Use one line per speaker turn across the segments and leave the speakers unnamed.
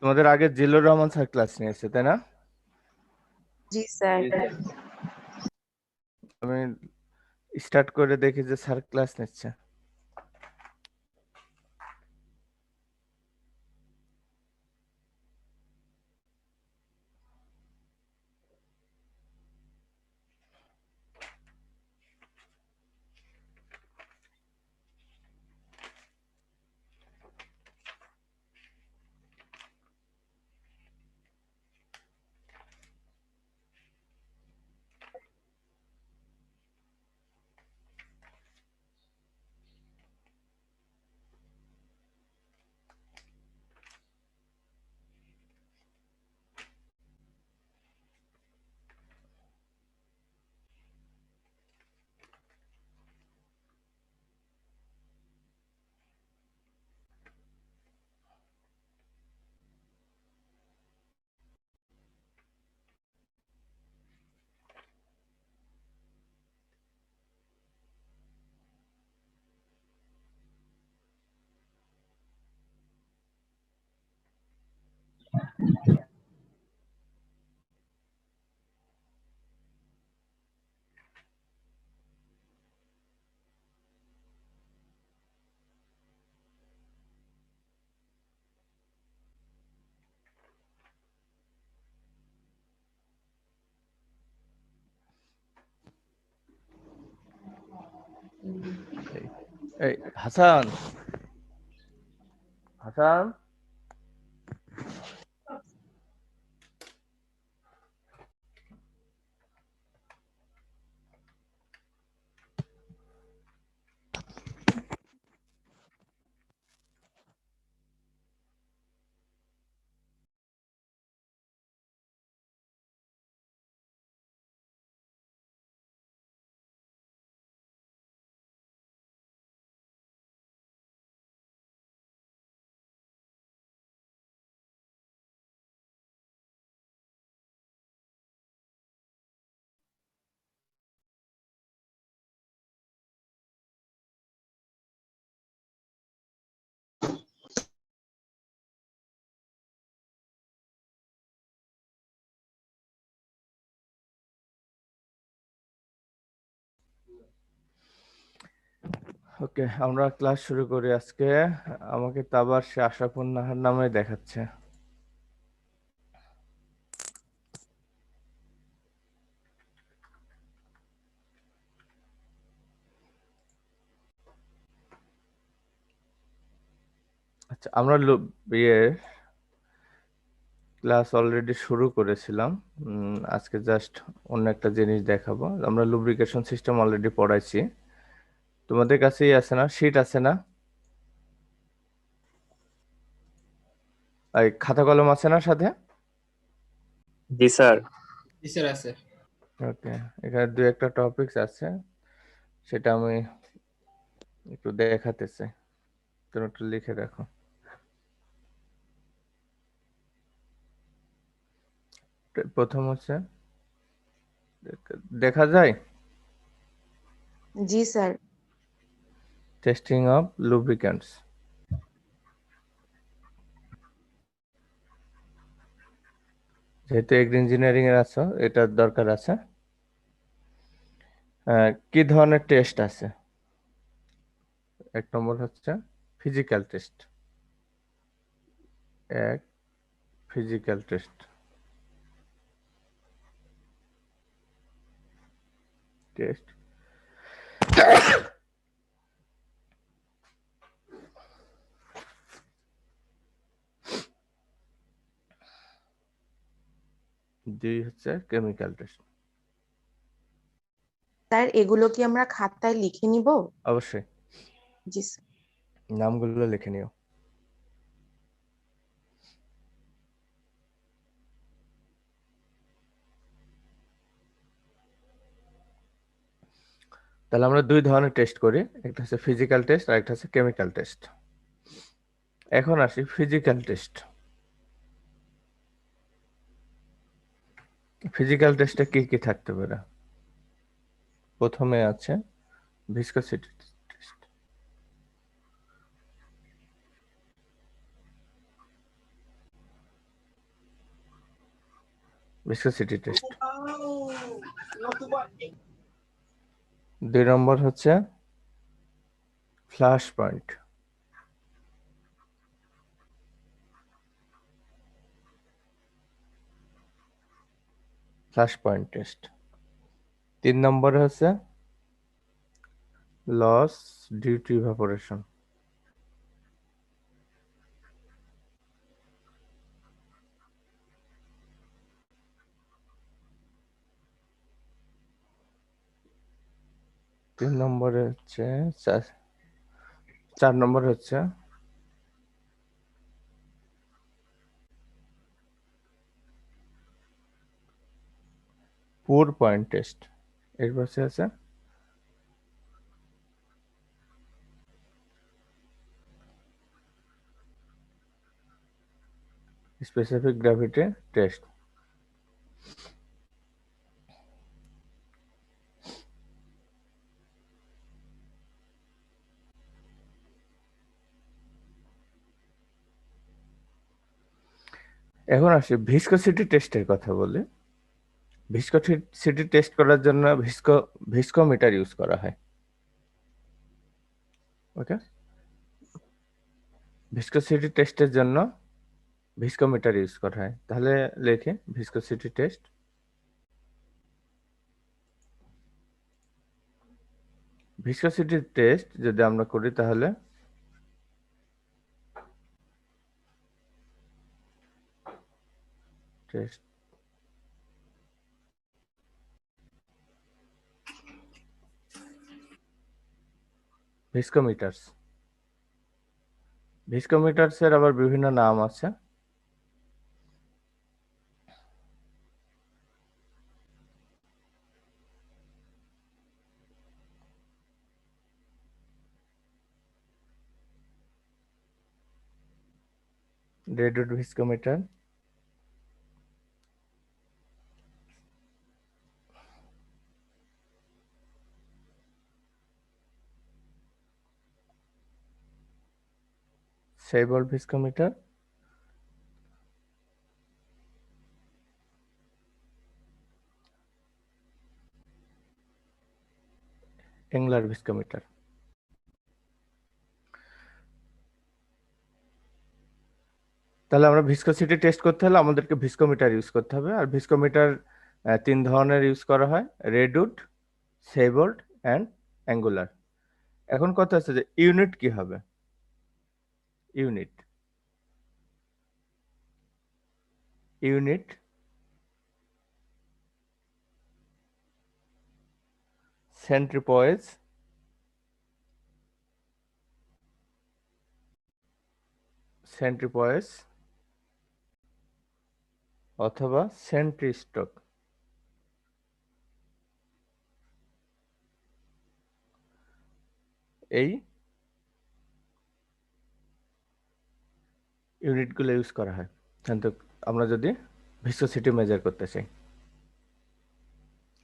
তোমাদের আগে Zillur Rahman sir class নিয়েছে, তাই না?
জি স্যার।
আমি স্টার্ট করে দেখি যে স্যার ক্লাস নিচ্ছে। এই এই হাসান, হাসান, ওকে, আমরা ক্লাস শুরু করি আজকে। আমাকে তো আবার সে আশরাফুন নাহার নামে দেখাচ্ছে। আচ্ছা, আমরা ক্লাস অলরেডি শুরু করেছিলাম। আজকে জাস্ট অন্য একটা জিনিস দেখাবো। আমরা লুব্রিকেশন সিস্টেম অলরেডি পড়াইছি। তোমাদের কাছেই আছে না, শিট আছে না? এই খাতা কলম আছে না সাথে?
জি স্যার।
জি স্যার আছে।
ওকে, এখানে দুই একটা টপিকস আছে, সেটা আমি একটু দেখাতেছি, তুমি একটু লিখে রাখো। প্রথম হচ্ছে, দেখা যায়
জি স্যার।
Testing of lubricants. যেহেতু এগ্রি ইঞ্জিনিয়ারিং এর আছো, এটার দরকার আছে। কি ধরনের টেস্ট আছে? এক নম্বর হচ্ছে ফিজিক্যাল টেস্ট। এক, ফিজিক্যাল টেস্ট। টেস্ট দুই হচ্ছে কেমিক্যাল টেস্ট।
স্যার এগুলো কি আমরা খাতায় লিখে নিব?
অবশ্যই
জি স্যার।
নামগুলো লিখে নিও। তাহলে আমরা দুই ধরনের টেস্ট করি, একটা হচ্ছে ফিজিক্যাল টেস্ট আর একটা হচ্ছে কেমিক্যাল টেস্ট। এখন আসি ফিজিক্যাল টেস্ট। ফিজিক্যাল টেস্টে কি কি থাকতে পারে? প্রথমে আছে ভিসকোসিটি টেস্ট। Viscosity test. 2 নম্বর হচ্ছে flash point. Flash point test. 3 নম্বরে হচ্ছে লস ডিউ টু ইভাপোরেশন। তিন নম্বরে হচ্ছে 4 নম্বর হচ্ছে পুর পয়েন্ট টেস্ট। এর পাশে আছে স্পেসিফিক গ্র্যাভিটি টেস্ট। এখন আসি ভিসকোসিটি টেস্টের কথা বলি। ভিসকোসিটি টেস্ট করার জন্য ভিসকোমিটার ইউজ করা হয়। ওকে, ভিসকোসিটি টেস্টের জন্য ভিসকোমিটার ইউজ করা হয়। তাহলে লেখে ভিসকোসিটি টেস্ট। ভিসকোসিটি টেস্ট যদি আমরা করি তাহলে টেস্ট ভিসকোমিটারস। ভিসকোমিটারসের আবার বিভিন্ন নাম আছে। Redwood viscometer, সেইবল viscometer, এংলার viscometer. তাহলে আমরা ভিসকোসিটি টেস্ট করতে হলে আমাদেরকে ভিসকোমিটার ইউজ করতে হবে। আর ভিসকোমিটার 3 ধরনের ইউজ করা হয়, রেডউড, সেইবল্ট অ্যান্ড অ্যাঙ্গুলার। এখন কথা হচ্ছে যে ইউনিট কি হবে। ইউনিট সেন্ট্রিপয়েজ অথবা সেন্ট্রিস্টক। এই ইউনিটগুলো ইউজ করা হয় কিন্তু আমরা যদি ভিসকোসিটি মেজার করতে চাই।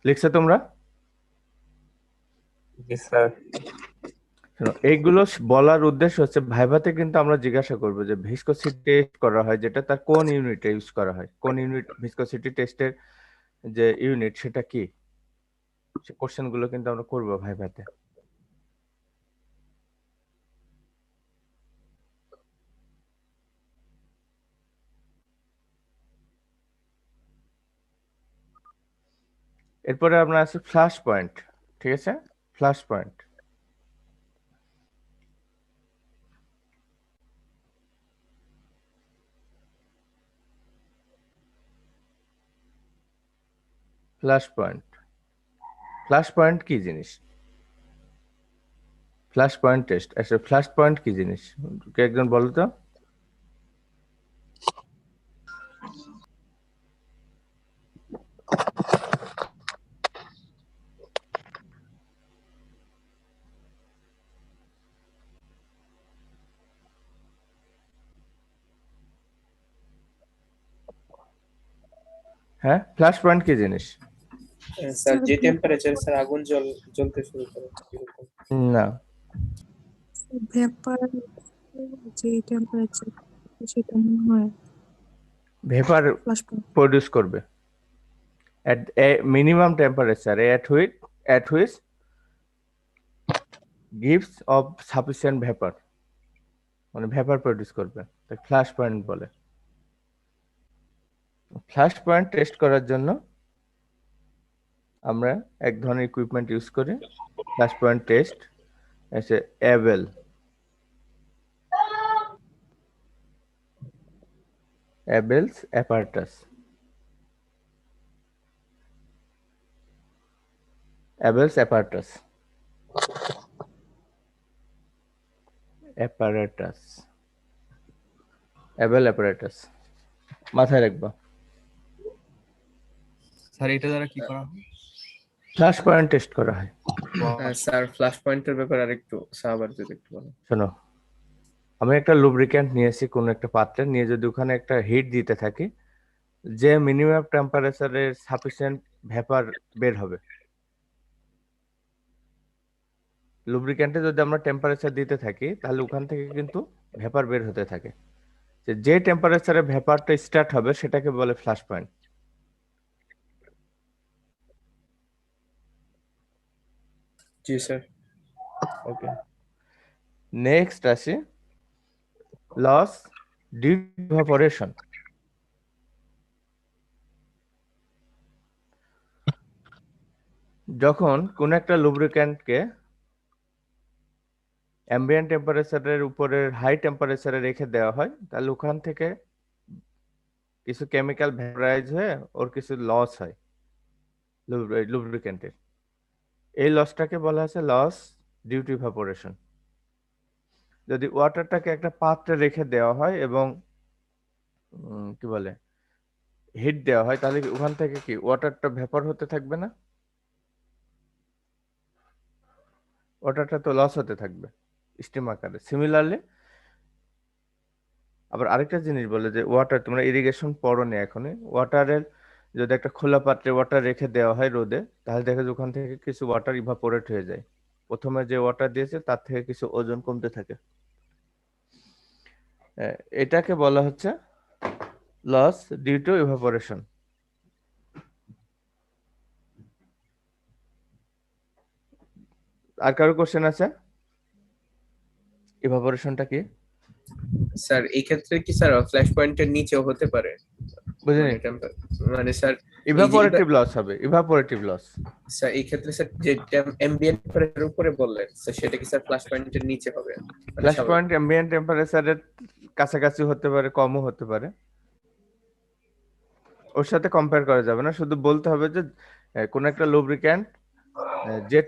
লিখছো তোমরা?
জি স্যার।
এইগুলো বলার উদ্দেশ্য হচ্ছে ভাইভাতে কিন্তু আমরা জিজ্ঞাসা করবো যে ভিসকোসিটি টেস্ট করা হয় যেটা তার কোন ইউনিটে ইউজ করা হয়, কোন ইউনিট ভিসকোসিটি টেস্টের যে ইউনিট সেটা কি, সে কোশ্চেন গুলো কিন্তু আমরা করবো ভাইভাতে। এরপরে আমরা আছে ফ্ল্যাশ পয়েন্ট। ঠিক আছে, ফ্ল্যাশ পয়েন্ট। ফ্ল্যাশ পয়েন্ট কি জিনিস? Flash point test. আচ্ছা, ফ্ল্যাশ পয়েন্ট কি জিনিস কে একজন বলো তো? হ্যাঁ, ফ্ল্যাশ পয়েন্ট কি জিনিস?
স্যার যে টেম্পারেচার স্যার আগুন জ্বলতে শুরু করে এরকম।
না,
ভেপার যে টেম্পারেচার সেটা মনে হয়
ভেপার
ফ্ল্যাশ পয়েন্ট।
প্রডিউস করবে। at a minimum temperature at which gives of sufficient vapor, মানে ভেপার প্রডিউস করবে, তাই ফ্ল্যাশ পয়েন্ট বলে। ফ্ল্যাশ পয়েন্ট টেস্ট করার জন্য আমরা এক ধরনের ইকুইপমেন্ট ইউজ করি, ফ্ল্যাশ পয়েন্ট টেস্ট এসে Abel's apparatus. Abel's apparatus. Abel apparatus. মাথায় রাখবা।
স্যার এটা দ্বারা কি করা হয়?
ফ্ল্যাশ পয়েন্ট টেস্ট করা হয়।
স্যার ফ্ল্যাশ পয়েন্টের ব্যাপারে আরেকটু সাহাবার যদি একটু বলেন।
শোনো, আমি একটা লুব্রিক্যান্ট নিয়েছি কোন একটা পাত্রে নিয়ে, যদি ওখানে একটা হিট দিতে থাকি, যে মিনিমাম টেম্পারেচারের সাফিসিয়েন্ট ভেপার বের হবে। লুব্রিক্যান্টে যদি আমরা টেম্পারেচার দিতে থাকি তাহলে ওখান থেকে কিন্তু ভেপার বের হতে থাকে। যে টেম্পারেচারে ভেপারটা স্টার্ট হবে সেটাকে বলে ফ্ল্যাশ পয়েন্ট।
জি স্যার।
ওকে, নেক্সট আসি লস ডিউ টু ইভাপোরেশন। যখন কোন একটা লুব্রিক্যান্টকে অ্যাম্বিয়েন্ট টেম্পারেচারের উপরে হাই টেম্পারেচারে রেখে দেওয়া হয় তাহলে ওখান থেকে কিছু কেমিক্যাল ভ্যাপরাইজ হয়ে ওর কিছু লস হয় লুব্রিক্যান্টের। এই লসটাকে বলা হচ্ছে লস ডিউ টু ইভাপোরেশন। যদি ওয়াটারটাকে একটা পাত্রে রেখে দেওয়া হয় এবং কি বলে হিট দেওয়া হয় তাহলে ওখান থেকে কি ওয়াটারটা ভেপার হতে থাকবে না? ওয়াটারটা তো লস হতে থাকবে স্টিম আকারে। সিমিলারলি আবার আরেকটা জিনিস বলে যে ওয়াটার, তোমরা ইরিগেশন পড়ো নি এখনই, ওয়াটারের যদি একটা খোলা পাত্রে ওয়াটার রেখে দেওয়া হয় রোদে তাহলে দেখা যায় ওখান থেকে কিছু ওয়াটার ইভাপোরেট হয়ে যায়। প্রথমে যে ওয়াটার দিয়েছে তার থেকে কিছু ওজন কমতে থাকে। এটাকে বলা হচ্ছে লস ডিউ টু ইভাপোরেশন। আর কারো কোশ্চেন আছে? ইভাপোরেশনটা কি?
স্যার এই ক্ষেত্রে কি স্যার ফ্ল্যাশ পয়েন্টের নিচেও হতে পারে?
বুঝিনি।
মানে স্যার
ইভাপোরেটিভ লস হবে, ইভাপোরেটিভ লস।
স্যার এই ক্ষেত্রে স্যার যে অ্যাম্বিয়েন্ট টেম্পারেচারের উপরে বললেন স্যার সেটা কি স্যার ফ্ল্যাশ পয়েন্টের নিচে হবে?
ফ্ল্যাশ পয়েন্ট অ্যাম্বিয়েন্ট টেম্পারেচারের কাছাকাছি হতে পারে, কমও হতে পারে, ওর সাথে কম্পেয়ার করা যাবে না। শুধু বলতে হবে যে কোন একটা লুব্রিক্যান্ট যে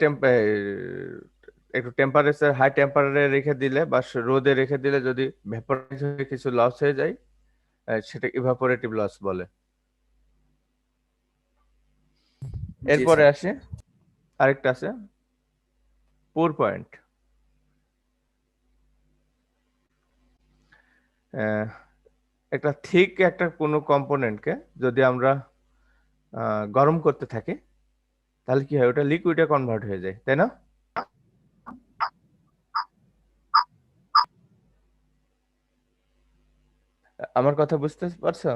একটু টেম্পারেচার হাই টেম্পারেচারে রেখে দিলে বা রোদে রেখে দিলে যদি ভেপারাইজ হয়ে কিছু লস হয়ে যায় সেটা ইভাপোরেটিভ লস বলে। এরপরে আসে আরেকটা আছে পুর পয়েন্ট। একটা থিক একটা কোনো কম্পোনেন্টকে যদি আমরা গরম করতে থাকি তাহলে কি হয়, ওটা লিকুইডে কনভার্ট হয়ে যায়, তাই না? আমার কথা বুঝতে পারছো?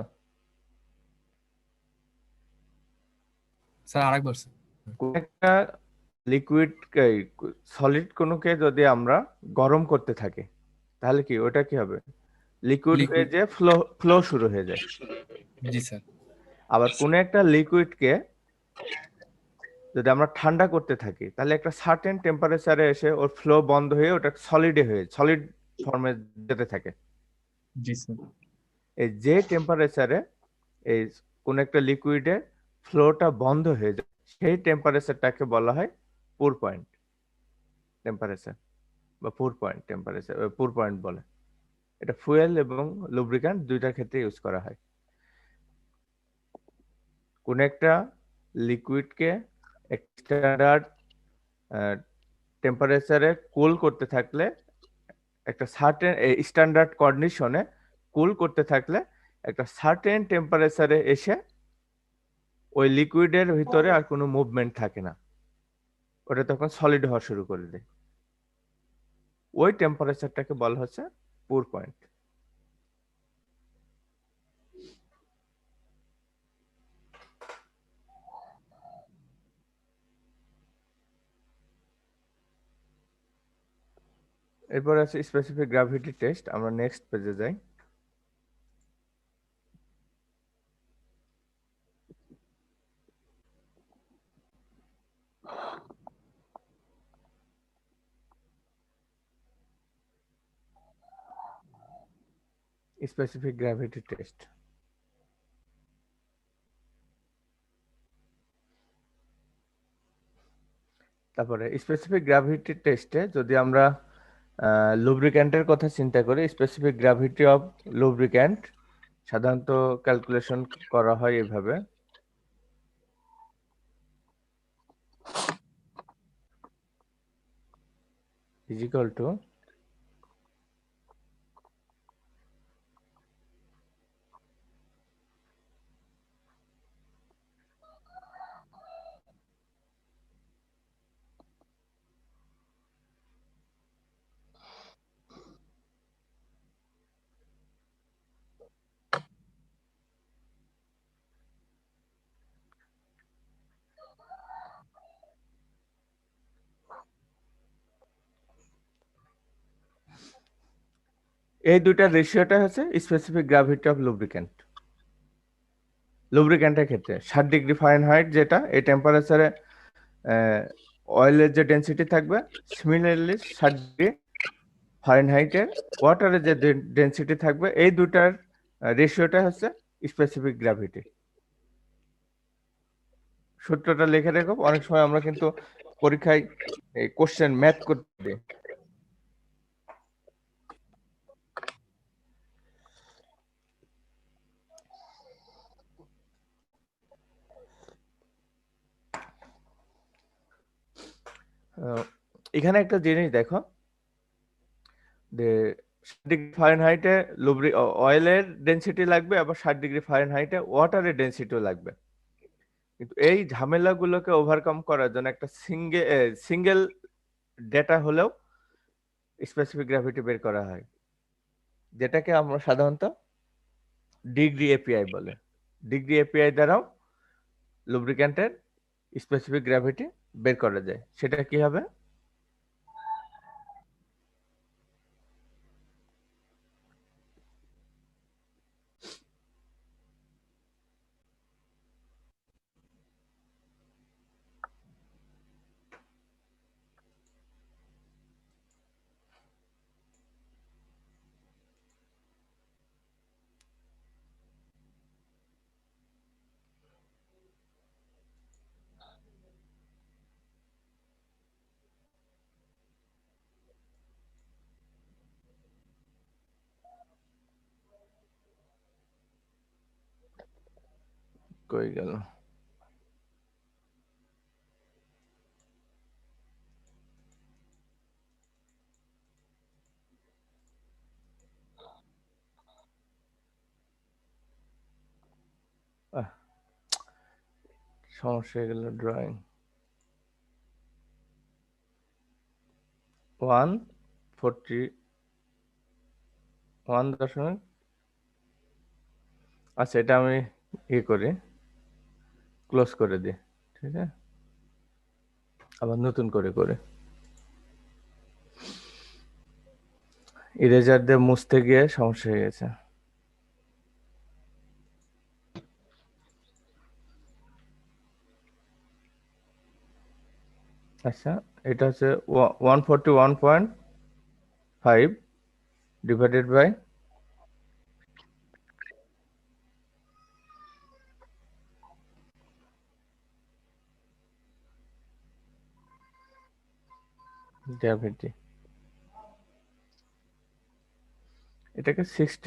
স্যার আরেকবার স্যার।
কোন একটা লিকুইড সলিড কোনোকে যদি আমরা গরম করতে থাকি তাহলে কি ওটা কি হবে, লিকুইড হয়ে যে ফ্লো শুরু হয়ে যায়।
জি স্যার।
আবার কোন একটা লিকুইডকে যদি আমরা ঠান্ডা করতে থাকি তাহলে একটা সার্টেন টেম্পারেচারে এসে ওর ফ্লো বন্ধ হয়ে ওটা সলিড ফর্মে যেতে থাকে।
জি স্যার।
এই যে টেম্পারেচারে এই কোন একটা লিকুইডের ফ্লোটা বন্ধ হয়ে যায় সেই টেম্পারেচারটাকে বলা হয় পুর পয়েন্ট টেম্পারেচার বা পুর পয়েন্ট টেম্পারেচার, পুর পয়েন্ট বলে। এটা ফুয়েল এবং লুব্রিক্যান্ট দুইটার ক্ষেত্রে ইউজ করা হয়। কোন একটা লিকুইডকে স্ট্যান্ডার্ড টেম্পারেচারে কুল করতে থাকলে, একটা সার্টেন স্ট্যান্ডার্ড কন্ডিশনে কুল করতে থাকলে একটা সার্টেন টেম্পারেচারে এসে ওই লিকুইডের ভিতরে আর কোনো মুভমেন্ট থাকে না, ওটা তখন সলিড হওয়া শুরু করে দেয়। ওই টেম্পারেচারটাকে বলা হচ্ছে পুর পয়েন্ট। এরপর আছে স্পেসিফিক গ্র্যাভিটি টেস্ট। আমরা নেক্সট পেজে যাই। Specific gravity test. তারপরে স্পেসিফিক গ্র্যাভিটি টেস্টে যদি আমরা লুব্রিক্যান্টের কথা চিন্তা করি, স্পেসিফিক গ্র্যাভিটি অফ লুব্রিক্যান্ট সাধারণত ক্যালকুলেশন করা হয় এভাবে। ইজ ইকুয়াল টু এই দুইটা রেশিওটা হচ্ছে স্পেসিফিক গ্র্যাভিটি অফ লুব্রিক্যান্ট। লুব্রিক্যান্টের ক্ষেত্রে 60 ডিগ্রি ফারেনহাইট যেটা, এই টেম্পারেচারে অয়েলের যে ডেনসিটি থাকবে, সিমিলারলি 60 ডিগ্রি ফারেনহাইটের ওয়াটারের যে ডেনসিটি থাকবে, এই দুটার রেশিওটা হচ্ছে স্পেসিফিক গ্র্যাভিটি। সূত্রটা লিখে রেখো, অনেক সময় আমরা কিন্তু পরীক্ষায় এই কোশ্চেন ম্যাথ করতে দিই। এখানে একটা জিনিস দেখো যে 60 ডিগ্রি ফারেনহাইটে অয়েলের ডেনসিটি লাগবে, আবার 60 ডিগ্রি ফারেনহাইটে ওয়াটারের ডেনসিটিও লাগবে। কিন্তু এই ঝামেলাগুলোকে ওভারকাম করার জন্য একটা সিঙ্গেল ডেটা হলেও স্পেসিফিক গ্র্যাভিটি বের করা হয়, যেটাকে আমরা সাধারণত ডিগ্রি এপিআই বলে। ডিগ্রি এপিআই দ্বারাও লুব্রিক্যান্টের স্পেসিফিক গ্র্যাভিটি বের করা যায়। সেটা কি হবে? কই গেল? সমস্যা হয়ে গেল। ড্রয়িং 141. আচ্ছা, এটা আমি করি, ক্লোজ করে দিই। ঠিক আছে, আবার নতুন করে ইরেজার দিয়ে মুছতে গিয়ে সমস্যা হয়ে গেছে। আচ্ছা, এটা হচ্ছে 141.5 ডিভাইডেড বাই গ্র্যাভিটি। এটাকে 60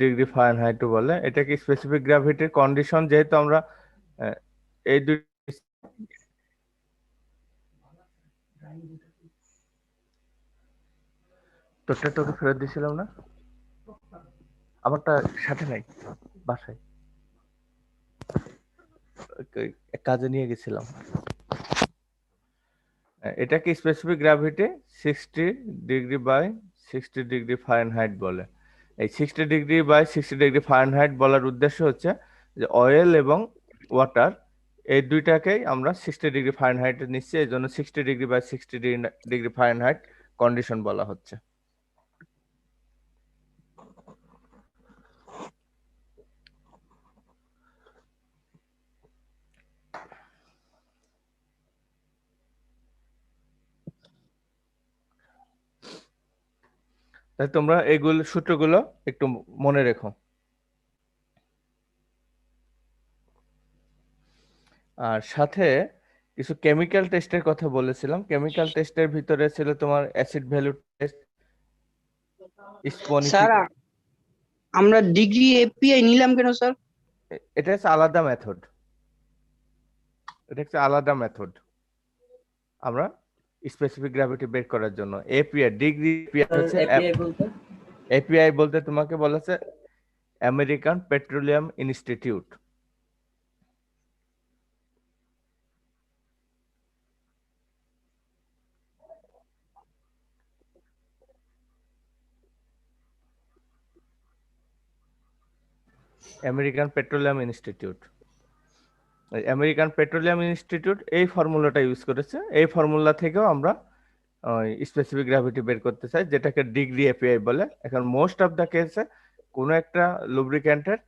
ডিগ্রি ফারেনহাইট বলে। এটাকে স্পেসিফিক গ্র্যাভিটির কন্ডিশন, যেহেতু আমরা এই দুই তোরটা তোকে ফেরত দিয়েছিলাম না, আমারটা সাথে নাই, বাসায় কাজে নিয়ে গেছিলাম। এটাকে specific gravity 60 degree by 60 degree Fahrenheit বলে। এই 60 ডিগ্রি বাই 60 ডিগ্রি ফারেনহাইট বলার উদ্দেশ্য হচ্ছে যে অয়েল এবং ওয়াটার এই দুইটাকেই আমরা 60 ডিগ্রি ফারেনহাইট নিচ্ছি, এই জন্য 60 ডিগ্রি/60 ডিগ্রি ফারেনহাইট কন্ডিশন বলা হচ্ছে। তাই তোমরা এইগুলো সূত্রগুলো একটু মনে রেখো। আর সাথে কিছু কেমিক্যাল টেস্টের কথা বলেছিলাম। কেমিক্যাল টেস্টের ভিতরে ছিল তোমার অ্যাসিড ভ্যালু টেস্ট,
স্যার
স্পনিফিকেশন।
আমরা ডিগ্রি এপিআই নিলাম কেন স্যার?
এটা হচ্ছে আলাদা মেথড, এটা হচ্ছে আলাদা মেথড আমরা স্পেসিফিক গ্র্যাভিটি বের করার জন্য। এপিআই ডিগ্রি এপিআই হচ্ছে এপিআই বলতে তোমাকে বলেছে American petroleum institute. American petroleum institute, American petroleum institute এই ফর্মুলাটা ইউজ করেছে। এই ফর্মুলা থেকেও আমরা স্পেসিফিক গ্র্যাভিটি বের করতে চাই, যেটাকে ডিগ্রি এপিআই বলে। এখন মোস্ট অফ দ্য কেসে কোনো একটা লুব্রিক্যান্টের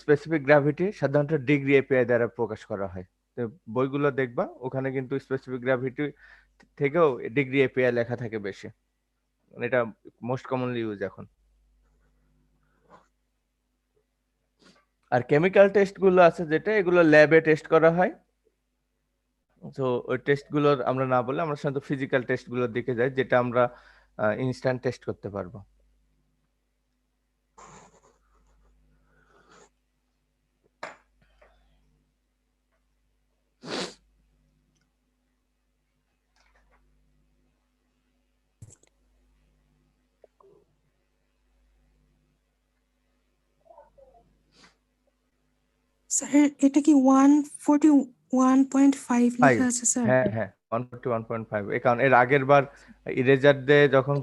স্পেসিফিক গ্র্যাভিটি সাধারণত ডিগ্রি এপিআই দ্বারা প্রকাশ করা হয়। তো বইগুলো দেখবা, ওখানে কিন্তু স্পেসিফিক গ্র্যাভিটি থেকেও ডিগ্রি এপিআই লেখা থাকে বেশি। এটা মোস্ট কমনলি ইউজ এখন। আর কেমিক্যাল টেস্ট গুলো আছে যেটা, এগুলো ল্যাবে টেস্ট করা হয়। তো ওই টেস্ট গুলোর আমরা না বলে আমরা সাধারণত ফিজিক্যাল টেস্ট গুলোর দিকে যাই, যেটা আমরা ইনস্ট্যান্ট টেস্ট করতে পারবো।
স্যার এটা কি 141.5 লেখা আছে স্যার?
হ্যাঁ হ্যাঁ 141.5। এই কারণ এর আগের বার ইরেজার দিয়ে যখন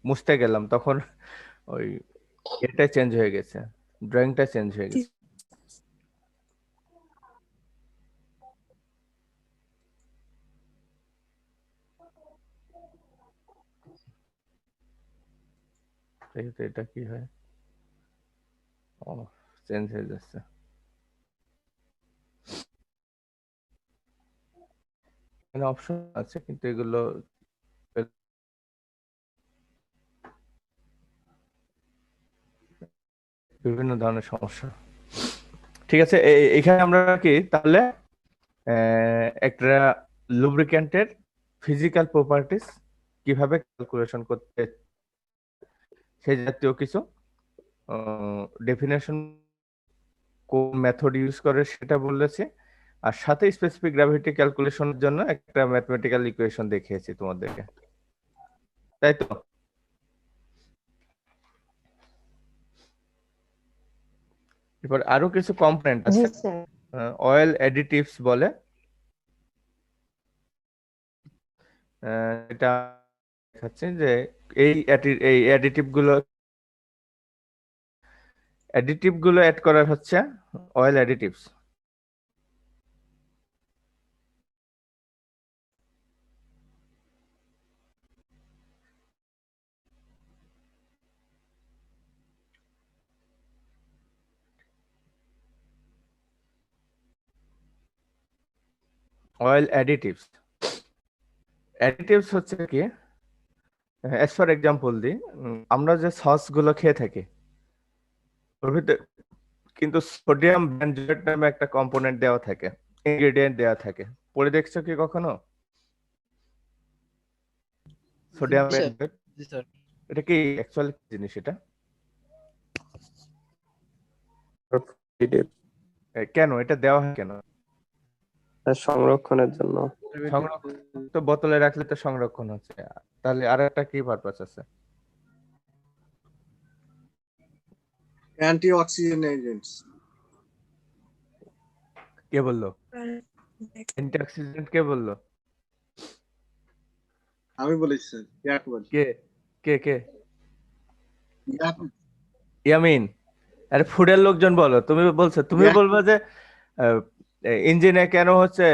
মুছতে গেলাম তখন ওই এটা চেঞ্জ হয়ে গেছে, ড্রয়িংটা চেঞ্জ হয়ে গেছে। এটা কি হয়? ও চেঞ্জ হয়ে যাচ্ছে। এখানে অপশন আছে কিন্তু এগুলো বিভিন্ন ধরনের সমস্যা। ঠিক আছে, এখানে আমরা কি তাহলে একটা লুব্রিক্যান্টের ফিজিক্যাল প্রপার্টিস কিভাবে ক্যালকুলেশন করতে, সেই জাতীয় কিছু ডেফিনেশন, কোন মেথড ইউজ করে সেটা বলেছি। আর সাথে স্পেসিফিক গ্র্যাভিটি ক্যালকুলেশনের জন্য একটা ম্যাথমেটিক্যাল ইকুয়েশন দেখিয়েছি তোমাদেরকে, তাই তো? এরপর আরো কিছু কম্পোনেন্ট
জি
আছে,
স্যার।
অয়েল অ্যাডিটিভস বলে। এটা দেখাচ্ছে যে এই অ্যাডিটিভ গুলো অ্যাড করার হচ্ছে অয়েল অ্যাডিটিভস। অয়েল অ্যাডিটিভস হচ্ছে কি, অ্যাজ ফর এক্সাম্পল দিই, আমরা যে সস গুলো খেয়ে থাকি ওর ভিতরে কিন্তু সোডিয়াম বেনজয়েট নামে একটা কম্পোনেন্ট দেওয়া থাকে, ইনগ্রেডিয়েন্ট দেওয়া থাকে। পড়ে দেখছো কি কখনো সোডিয়াম বেনজয়েট?
জি স্যার।
এটা কি অ্যাকচুয়ালি জিনিস? এটা কেন এটা দেওয়া হয় কেন?
সংরক্ষণের জন্য।
সংরক্ষণ তো বোতলে রাখলে তো সংরক্ষণ হচ্ছে, তাহলে আর একটা কি পারপাস আছে?
Antioxidant agents.
কে বললো অ্যান্টিঅক্সিডেন্ট? কে বললো?
আমি বলেছি স্যার, ইয়াকুব।
কে কে কে?
ইয়াকুব।
ইয়ামিন? আরে ফুডের লোকজন বলো, তুমি বলছো, তুমি
Yeah.
বলবা যে ইঞ্জিনে কেন হচ্ছে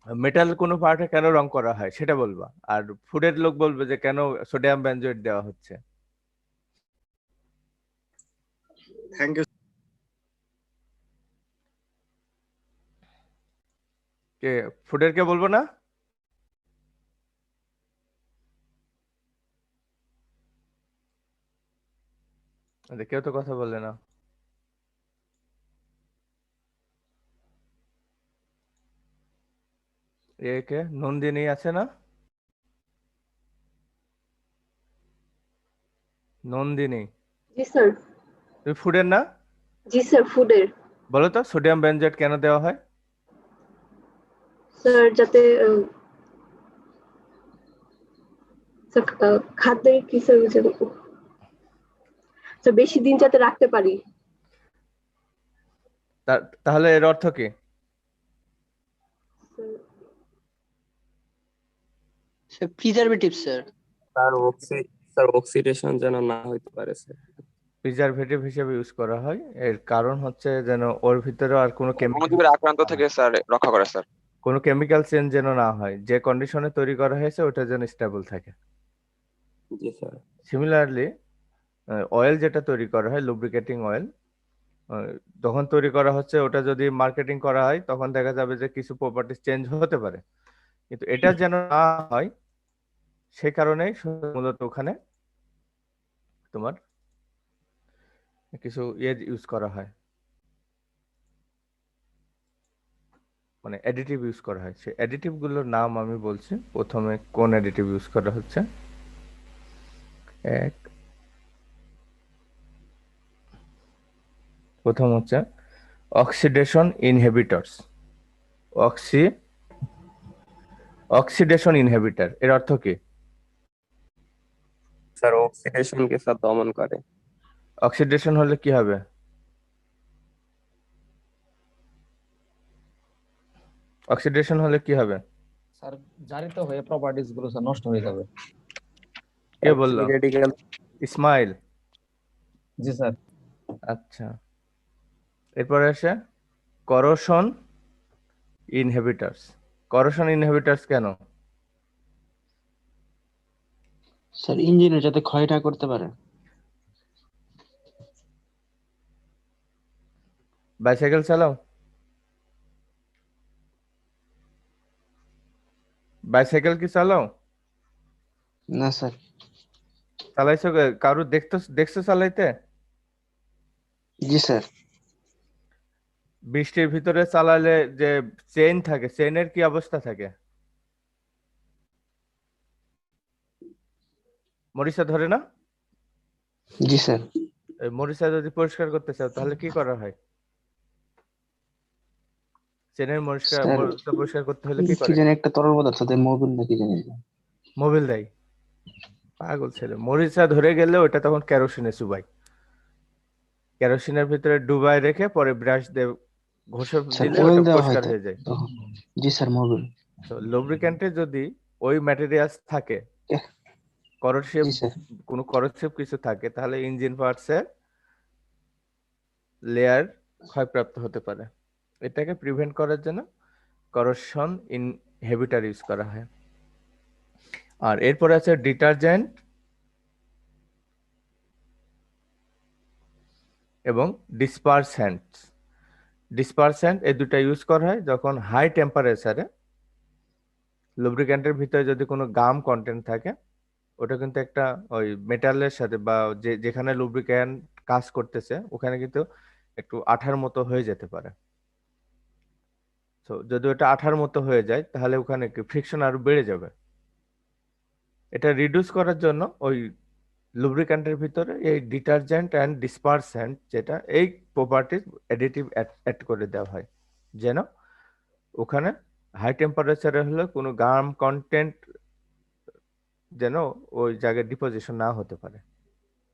মেটাল কোনো পার্টে কেন রং করা হয় সেটা বলবা, আর ফুডের লোক বলবে যে কেন সোডিয়াম বেনজোয়েট দেওয়া হচ্ছে।
Thank you.
কে ফুডের কে বলবো না? কেউ তো কথা বললে না। এ কে নন্দিনী আছে না? নন্দিনী,
জি স্যার।
তুমি ফুডের না?
জি স্যার, ফুডের।
বলো তো সোডিয়াম বেনজোয়েট কেন দেওয়া হয়?
স্যার যাতে খাদ্যের কি স্যার স্যার বেশি দিন যাতে রাখতে পারি।
তাহলে এর অর্থ কি?
Sir preservative sir.
Sir oxidation যেন না হইতে পারে স্যার।
প্রিজারভেটিভ হিসেবে ইউজ করা হয়, এর কারণ হচ্ছে যেন ওর ভিতরে আর কোনো
অণুজীবের আক্রান্ত থেকে স্যার রক্ষা করে স্যার।
কোনো কেমিক্যাল চেঞ্জ যেন না হয়, যে কন্ডিশনে তৈরি করা হয়েছে ওটা যেন স্টেবল থাকে।
জি স্যার।
সিমিলারলি অয়েল যেটা তৈরি করা হয়, লুব্রিকেটিং অয়েল, যখন তৈরি করা হচ্ছে ওটা যদি মার্কেটিং করা হয় তখন দেখা যাবে যে কিছু প্রপার্টিজ চেঞ্জ হতে পারে, কিন্তু এটা যেন না হয় সেই কারণেই মূলত ওখানে তোমার কিছু ইউজ করা হয়, মানে অ্যাডিটিভ ইউজ করা হয়। সেই অ্যাডিটিভ গুলোর নাম আমি বলছি। প্রথমে কোন অ্যাডিটিভ ইউজ করা হচ্ছে, প্রথম হচ্ছে অক্সিডেশন ইনহিবিটরস। অক্সিডেশন ইনহিবিটর এর অর্থ কি?
স্যার অক্সিডেশনকে স্যার দমন করে।
অক্সিডেশন হলে কি হবে? অক্সিডেশন হলে কি হবে?
স্যার জারিত হয়ে প্রপার্টিজ গুলো স্যার নষ্ট হয়ে যাবে।
কে বললো?
রেডিক্যাল।
ইসমাইল।
জি স্যার।
আচ্ছা, এরপরে আসে করোশন ইনহিবিটরস। করোশন ইনহিবিটরস কেন?
স্যার ইঞ্জিনের যাতে ক্ষয় না করতে পারে।
বাইসাইকেল চালাও? বাইসাইকেল কি চালাও?
না স্যার।
চালাইছো? কারু দেখছো চালাইতে?
জি স্যার।
বৃষ্টির ভিতরে চালালে যে চেইন থাকে, চেইনের কি অবস্থা থাকে? মরিচা ধরে না?
জি স্যার।
মরিচা যদি পরিষ্কার করতে চাও তাহলে কি করা হয়? চেনের মরিচা পরিষ্কার করতে হলে কি
কি
করে?
জানি একটা তরল পদার্থ দেয়, মোবিল নাকি জানি।
মোবিল দেয়? পাগল ছেলে, মরিচা ধরে গেলে ওটা তখন কেরোসিনে চুবাই, কেরোসিনের ভিতরে ডুবাই রেখে পরে ব্রাশ দিয়ে ঘষে দিলে
অয়েল
ওটা
দেওয়া
পরিষ্কার
হয়তো।
হয়ে যায়।
জি স্যার, মোবিল।
তো লুব্রিক্যান্টে যদি ওই ম্যাটেরিয়ালস থাকে, করোসিভ,
জি স্যার।
কোনো করোসিভ কিছু থাকে, তাহলে ইঞ্জিন পার্টসের লেয়ার ক্ষয়প্রাপ্ত হতে পারে। এটাকে প্রিভেন্ট করার জন্য করোশন ইনহিবিটর ইউজ করা হয়। আর এরপরে আছে ডিটারজেন্ট এবং ডিসপারসেন্ট। ডিসপারসেন্ট এই দুটা ইউজ করা হয় যখন হাই টেম্পারেচারে লুব্রিক্যান্টের ভিতরে যদি কোনো গাম কন্টেন্ট থাকে, ওটা কিন্তু একটা ওই মেটালের সাথে বা যেখানে লুব্রিক্যান্ট কাজ করতেছে ওখানে কিন্তু একটু আঠার মতো হয়ে যেতে পারে। তো যদি ওটা আঠার মতো হয়ে যায় তাহলে ওখানে ফ্রিকশন আরো বেড়ে যাবে। এটা রিডিউস করার জন্য ওই লুব্রিক্যান্টের ভিতরে এই ডিটারজেন্ট অ্যান্ড ডিসপারসেন্ট যেটা এই প্রপার্টিজ অ্যাডিটিভ অ্যাড করে দেওয়া হয়, যেন ওখানে হাই টেম্পারেচারে হলে কোনো গাম কন্টেন্ট যেন ওই জায়গায় ডিপোজিশন না হতে পারে,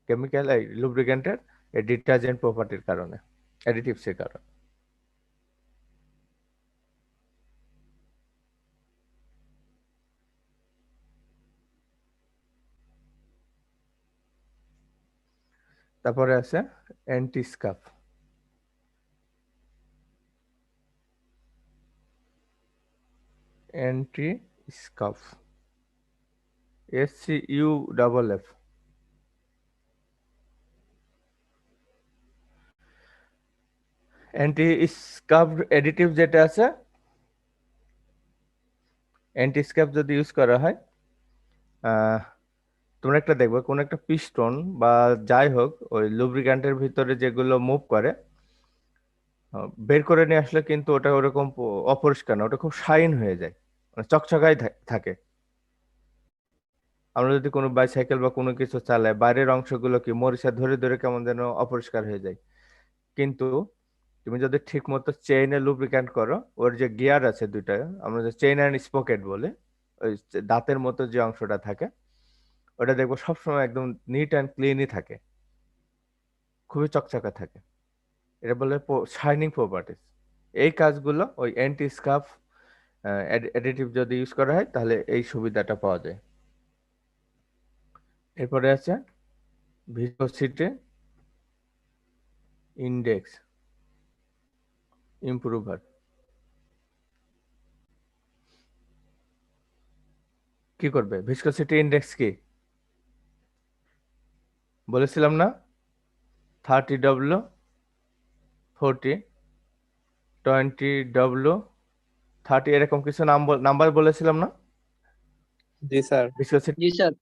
কেমিক্যাল এই লুব্রিক্যান্টের এই ডিটারজেন্ট প্রপার্টির কারণে, অ্যাডিটিভসের কারণে। তারপরে আছে anti scuff. Anti scuff, SCUFF। Anti scuff additive যেটা আছে, অ্যান্টি স্কাফ যদি ইউজ করা হয়, তোমরা একটা দেখবে কোন একটা পিস্টন বা যাই হোক ওই লুব্রিক্যান্টের ভিতরে যেগুলো মুভ করে, বের করে নিয়ে আসলে কিন্তু ওটা ওরকম অপরিষ্কার না, ওটা খুব শাইন হয়ে যায়, মানে চকচকাই থাকে। আমরা যদি কোনো বাইসাইকেল বা কোনো কিছু চালাই, বাইরের অংশগুলো কি মরিচা ধরে ধরে কেমন যেন অপরিষ্কার হয়ে যায়। কিন্তু তুমি যদি ঠিক মতো চেইনে লুব্রিক্যান্ট করো, ওর যে গিয়ার আছে দুইটা, আমরা যে চেইন অ্যান্ড স্পকেট বলে, ওই যে দাঁতের মতো যে অংশটা থাকে, ওটা দেখবো সবসময় একদম নিট অ্যান্ড ক্লিনই থাকে, খুবই চকচকা থাকে। এটা বলে শাইনিং প্রপার্টিস। এই কাজগুলো ওই অ্যান্টি স্কাফ অ্যাডিটিভ যদি ইউজ করা হয় তাহলে এই সুবিধাটা পাওয়া যায়। এরপরে আছে ভিসকোসিটি ইন্ডেক্স ইমপ্রুভার। কি করবে ভিসকোসিটি ইন্ডেক্স? কি বলেছিলাম না, 30W, 40, 20W, 30, এরকম কিছু নাম্বার বলেছিলাম না
জি স্যার।
ভিসকোসিটি।
জি স্যার।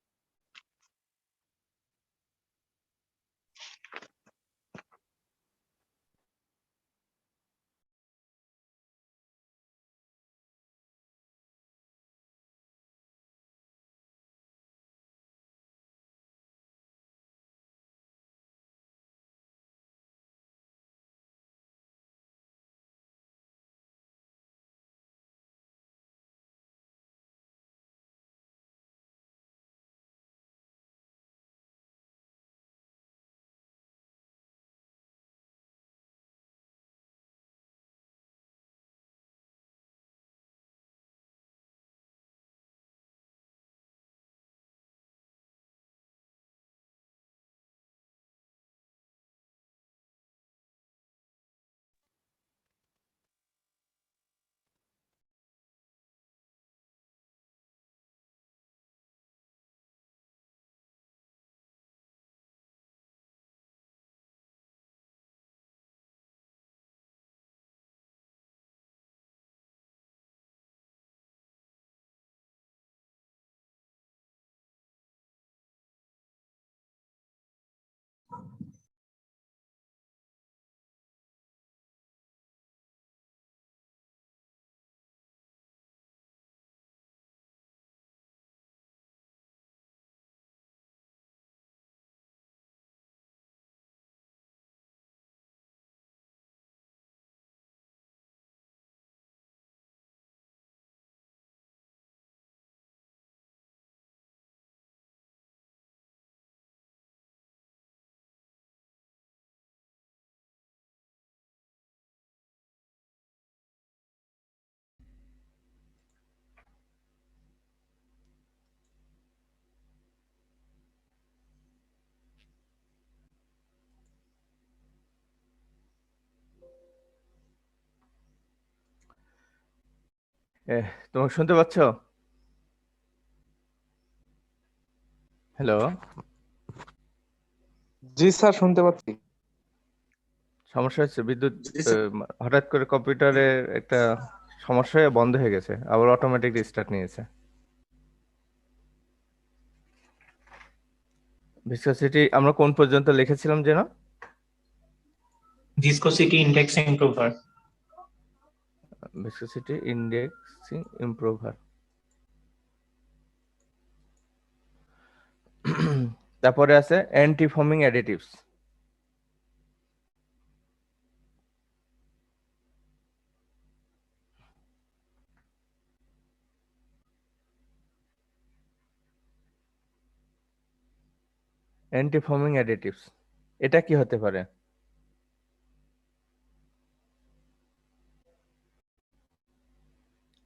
তোমরা শুনতে পাচ্ছ? হ্যালো,
জি স্যার, শুনতে পাচ্ছি।
সমস্যা হচ্ছে বিদ্যুৎ,
জি স্যার।
হঠাৎ করে কম্পিউটারে একটা সমস্যা হয়ে বন্ধ হয়ে গেছে, আবার অটোমেটিক রিস্টার্ট নিয়েছে। ভিসকোসিটি আমরা কোন পর্যন্ত লিখেছিলাম যেন?
Viscosity index improver.
Viscosity indexing ইমপ্রুভার। তারপরে আছে অ্যান্টি ফোমিং অ্যাডিটিভস। অ্যান্টি ফোমিং অ্যাডিটিভস এটা কি হতে পারে?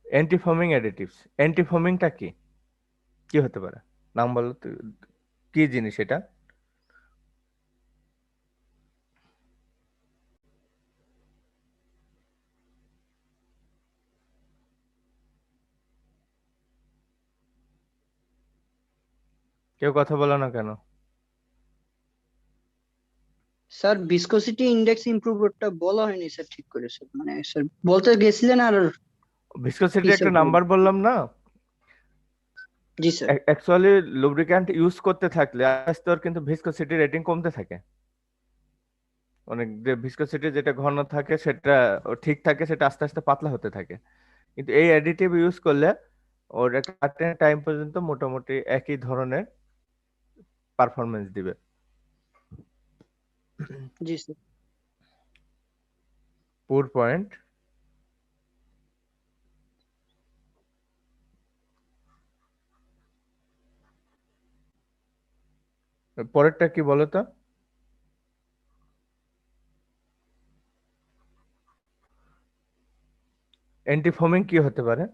অ্যান্টি ফোমিং অ্যাডিটিভস, অ্যান্টি ফোমিংটা কি কি হতে পারে? নাম বলো তো, কি জিনিস এটা? কেউ কথা বলো না কেন?
স্যার ভিসকোসিটি ইনডেক্স ইমপ্রুভারটা বলা হয়নি স্যার ঠিক করে স্যার, মানে স্যার বলতে গেছিলেন আর
ভিসকোসিটি
কি
একটা
স্যার
নাম্বার বললাম না,
জি স্যার।
অ্যাকচুয়ালি লুব্রিক্যান্ট ইউজ করতে থাকলে আস্তে আস্তে ওর কিন্তু ভিসকোসিটি রেটিং কমতে থাকে। অনেক যে ভিসকোসিটি যেটা ঘন থাকে সেটা ঠিক থাকে, সেটা আস্তে আস্তে পাতলা হতে থাকে। কিন্তু এই অ্যাডিটিভ ইউজ করলে ওর একটা টাইম পর্যন্ত মোটামুটি একই ধরনের পারফরমেন্স দিবে।
জি স্যার।
পুর পয়েন্ট, পরেরটা কি বলো তো? অ্যান্টিফোমিং কি হতে পারে?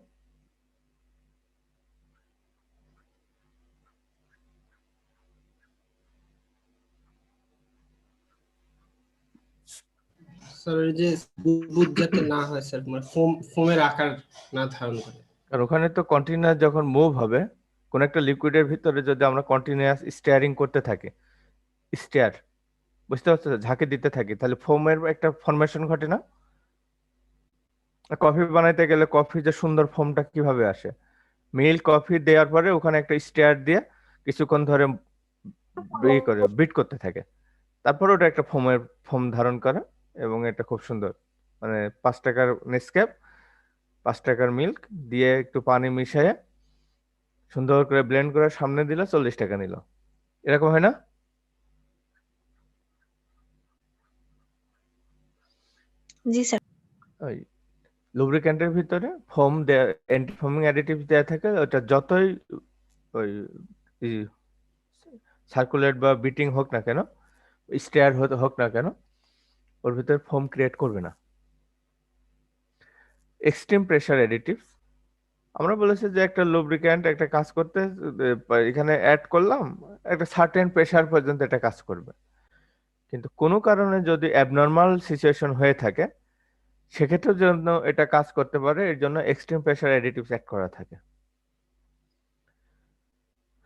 স্যার ওই যে বুদবুদ যাতে না হয় স্যার, মানে ফোমের আকার না ধারণ করে।
আর ওখানে তো কন্টিনিউয়াস যখন মুভ হবে কোন একটা লিকুইডের ভিতরে, যদি আমরা কন্টিনিউয়াস স্টিয়ারিং করতে থাকি, স্টিয়ার বুঝতে পারছো, ঝাঁকে দিতে থাকি, তাহলে ফোমের একটা ফর্মেশন ঘটে না? কফি বানাইতে গেলে কফি যে সুন্দর ফোমটা কিভাবে আসে, মিল্ক কফি দেওয়ার পরে ওখানে একটা স্টিয়ার দিয়ে কিছুক্ষণ ধরে বিট করতে থাকে, তারপর ওটা একটা ফোম ধারণ করে, এবং এটা খুব সুন্দর, মানে 5 টাকার নেসক্যাফ 5 টাকার মিল্ক দিয়ে একটু পানি মিশিয়ে সুন্দর করে ব্লেন্ড করে সামনে দিলে 40 টাকা নিল, এরকম হয় না?
জি স্যার।
ওই লুব্রিক্যান্টের ভিতরে ফোম দেয়া, অ্যান্টি ফোমিং অ্যাডিটিভ দেয়া থাকে, ওটা যতই ওই সার্কুলেট বা বিটিং হোক না কেন, স্টেয়ার হোক না কেন, ওর ভিতরে ফোম ক্রিয়েট করবে না। এক্সট্রিম প্রেসার অ্যাডিটিভস, আমরা বলেছি যে একটা লুব্রিক্যান্ট একটা কাজ করতে এখানে অ্যাড করলাম, একটা সার্টেন প্রেসার পর্যন্ত এটা কাজ করবে, কিন্তু কোনো কারণে যদি অ্যাবনর্মাল সিচুয়েশন হয়ে থাকে সেক্ষেত্রে জন্য এটা কাজ করতে পারে, এর জন্য এক্সট্রিম প্রেসার অ্যাডিটিভস অ্যাড করা থাকে।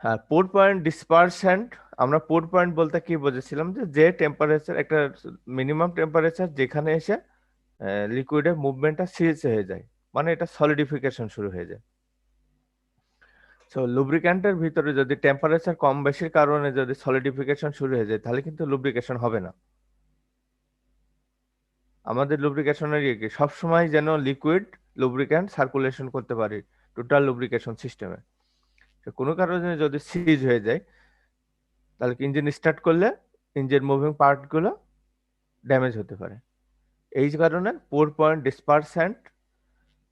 হ্যাঁ, পোর পয়েন্ট ডিসপারসেন্ট, আমরা পোর পয়েন্ট বলতে কি বুঝেছিলাম, যে টেম্পারেচার, একটা মিনিমাম টেম্পারেচার যেখানে এসে লিকুইডের মুভমেন্টটা সিজ হয়ে যায়, মানে এটা সলিডিফিকেশন শুরু হয়ে যায়। সো লুব্রিক্যান্টের ভিতরে যদি টেম্পারেচার কম বেশির কারণে যদি সলিডিফিকেশন শুরু হয়ে যায়, তাহলে কিন্তু লুব্রিকেশন হবে না। আমাদের লুব্রিকেশনের কি সবসময় যেন লিকুইড লুব্রিক্যান্ট সার্কুলেশন করতে পারি টোটাল লুব্রিকেশন সিস্টেমে। কোনো কারণে যদি সিজ হয়ে যায়, তাহলে ইঞ্জিন স্টার্ট করলে ইঞ্জিন মুভিং পার্টগুলো ড্যামেজ হতে পারে। এই কারণে পোর পয়েন্ট ডিসপারসেন্ট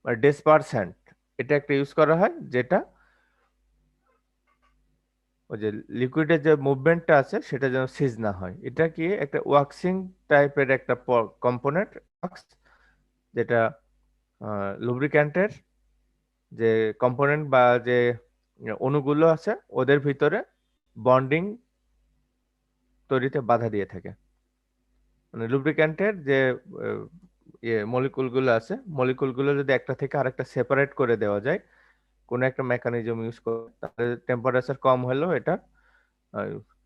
বা ডিসপারসেন্ট এটা একটা ইউজ করা হয়, যেটা ওই যে লিকুইডের যে মুভমেন্টটা আছে সেটা যেন সিজ না হয়। এটা কি একটা ওয়াক্সিং টাইপের একটা কম্পোনেন্ট, যেটা লুব্রিক্যান্টের যে কম্পোনেন্ট বা যে অণুগুলো আছে ওদের ভিতরে বন্ডিং তৈরিতে বাধা দিয়ে থাকে। মানে লুব্রিক্যান্টের যে মলিকুলগুলো আছে, মলিকুলগুলো যদি একটা থেকে আরেকটা সেপারেট করে দেওয়া যায় কোনো একটা মেকানিজম ইউজ করে, তাহলে টেম্পারেচার কম হলেও এটা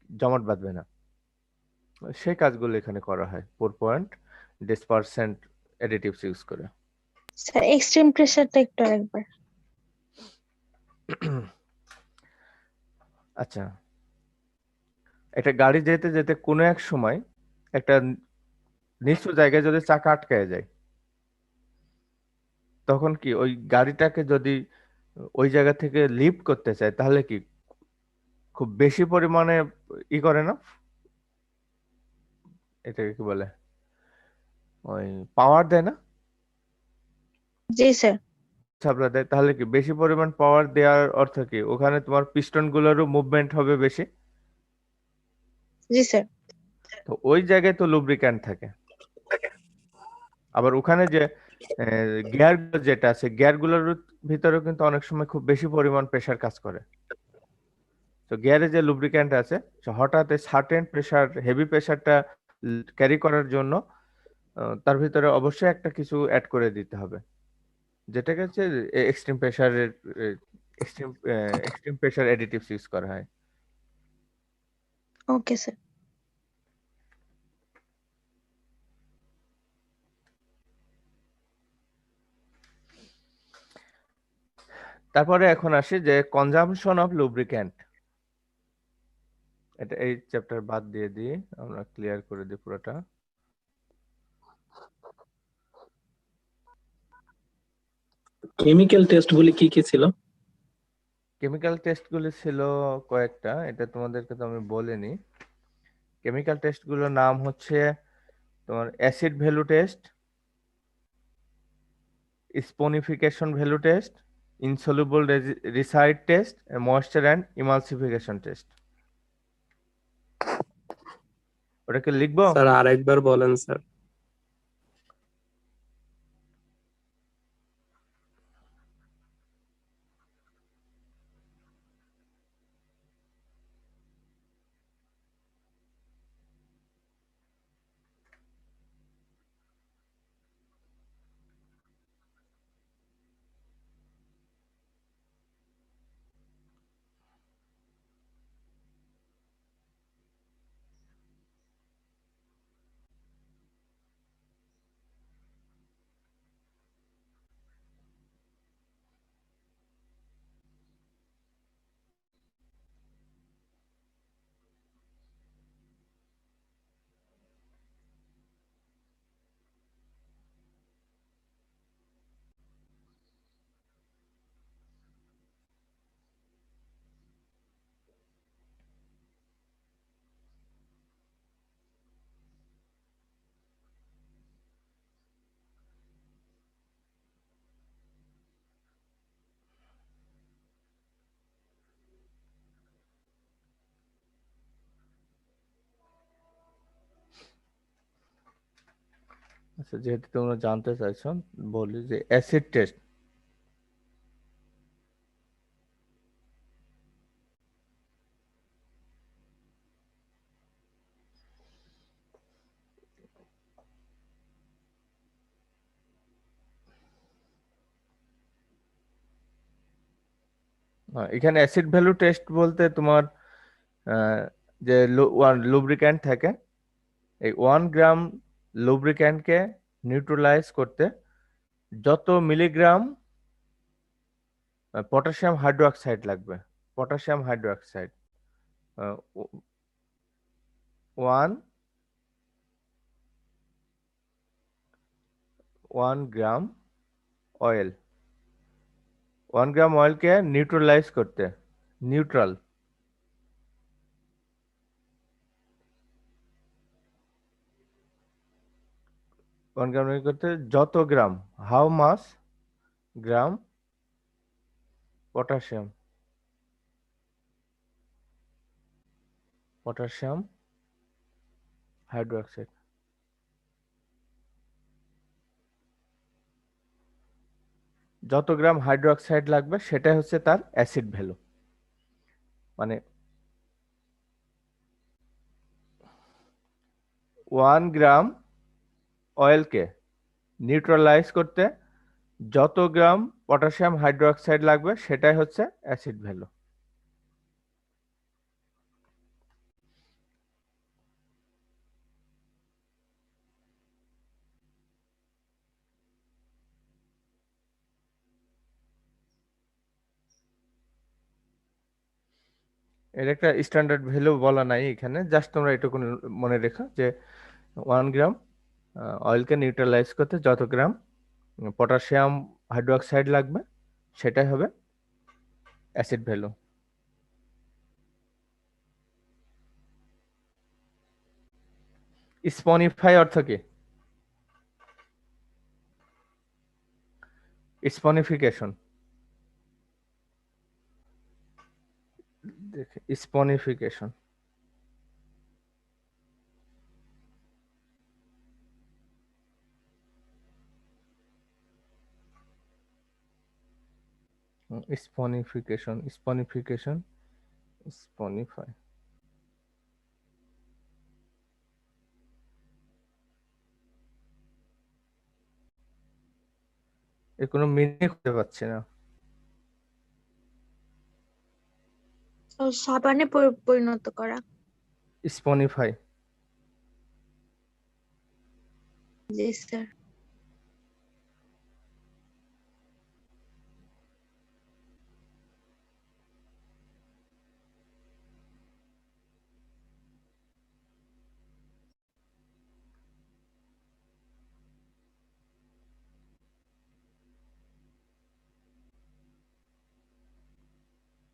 জমাট বাঁধবে না। সেই কাজগুলো এখানে করা হয় পোর পয়েন্ট ডিসপারসেন্ট অ্যাডিটিভস ইউজ করে।
স্যার এক্সট্রিম প্রেসারটা একটু আরেকবার।
আচ্ছা, একটা গাড়ি যেতে যেতে কোনো এক সময় একটা নিচু জায়গায় যদি চাকা আটকায় যায়, তখন কি ওই গাড়িটাকে যদি ওই জায়গা থেকে লিফট করতে চায়, তাহলে কি খুব বেশি পরিমাণে করে না, এটাকে কি বলে, ওই পাওয়ার দেয় না,
জি স্যার।
চাপড়া দেয়, তাহলে কি বেশি পরিমাণ পাওয়ার দেওয়ার অর্থ কি ওখানে তোমার পিস্টন গুলোরও মুভমেন্ট হবে বেশি।
জি স্যার।
তো ওই জায়গায় তো লুব্রিক্যান্ট থাকে। আবার ওখানে যে গিয়ার যেটা আছে, গিয়ার গুলোর ভিতরেও কিন্তু অনেক সময় খুব বেশি পরিমাণ প্রেসার কাজ করে। তো গিয়ারে যে লুব্রিক্যান্ট আছে, হঠাৎ সার্টেন প্রেসার, হেভি প্রেসারটা ক্যারি করার জন্য তার ভিতরে অবশ্যই একটা কিছু অ্যাড করে দিতে হবে, যেটাকে হচ্ছে এক্সট্রিম প্রেসারের এক্সট্রিম প্রেসার অ্যাডিটিভস ইউজ করা হয়।
Okay sir.
তারপরে এখন আসি যে কনজাম্পশন অফ লুব্রিক্যান্ট। এটা এই চ্যাপ্টার বাদ দিয়ে দিই, আমরা ক্লিয়ার করে দিই পুরোটা।
কেমিক্যাল টেস্ট গুলি কি কি ছিল?
কেমিক্যাল টেস্টগুলি ছিল কয়েকটা, এটা তোমাদেরকে তো আমি বলিনি। কেমিক্যাল টেস্টগুলোর নাম হচ্ছে তোমার acid value test, saponification value test, insoluble residue test, moisture and emulsification test. ওটাকে লিখবো?
স্যার আরেকবার বলেন স্যার।
আচ্ছা, যেহেতু তোমরা জানতে চাইছো বলি যে অ্যাসিড টেস্ট। এখানে অ্যাসিড ভ্যালু টেস্ট বলতে তোমার যে লুব্রিক্যান্ট থাকে, এই 1 গ্রাম লুব্রিক্যান্টকে নিউট্রালাইজ করতে যত মিলিগ্রাম পটাশিয়াম হাইড্রোক্সাইড লাগবে। Potassium hydroxide 1 gram oil, 1 gram অয়েলকে নিউট্রালাইজ করতে, নিউট্রাল 1 গ্রাম করতে যত gram, how much gram potassium, potassium hydroxide, যত গ্রাম হাইড্রোক্সাইড লাগবে সেটাই হচ্ছে তার অ্যাসিড ভ্যালু। মানে 1 গ্রাম অয়েলকে নিউট্রালাইজ করতে যত গ্রাম পটাশিয়াম হাইড্রোক্সাইড লাগবে সেটাই হচ্ছে অ্যাসিড ভ্যালু। এর একটা স্ট্যান্ডার্ড ভ্যালু বলা নাই এখানে, জাস্ট তোমরা এটুকু মনে রেখো যে 1 গ্রাম অয়েলকে নিউট্রালাইজ করতে যত গ্রাম পটাশিয়াম হাইড্রোক্সাইড লাগবে সেটাই হবে অ্যাসিড ভ্যালু। স্পনিফাই অর্থ কি? স্পনিফিকেশন, স্পনিফিকেশন স্পনিফিকেশন স্পনিফিকেশন স্পনিফাই। এর কোনো মিনিং খুঁজে পাচ্ছি না।
সাবানে পরিণত করা।
স্পনিফাই।
জি স্যার।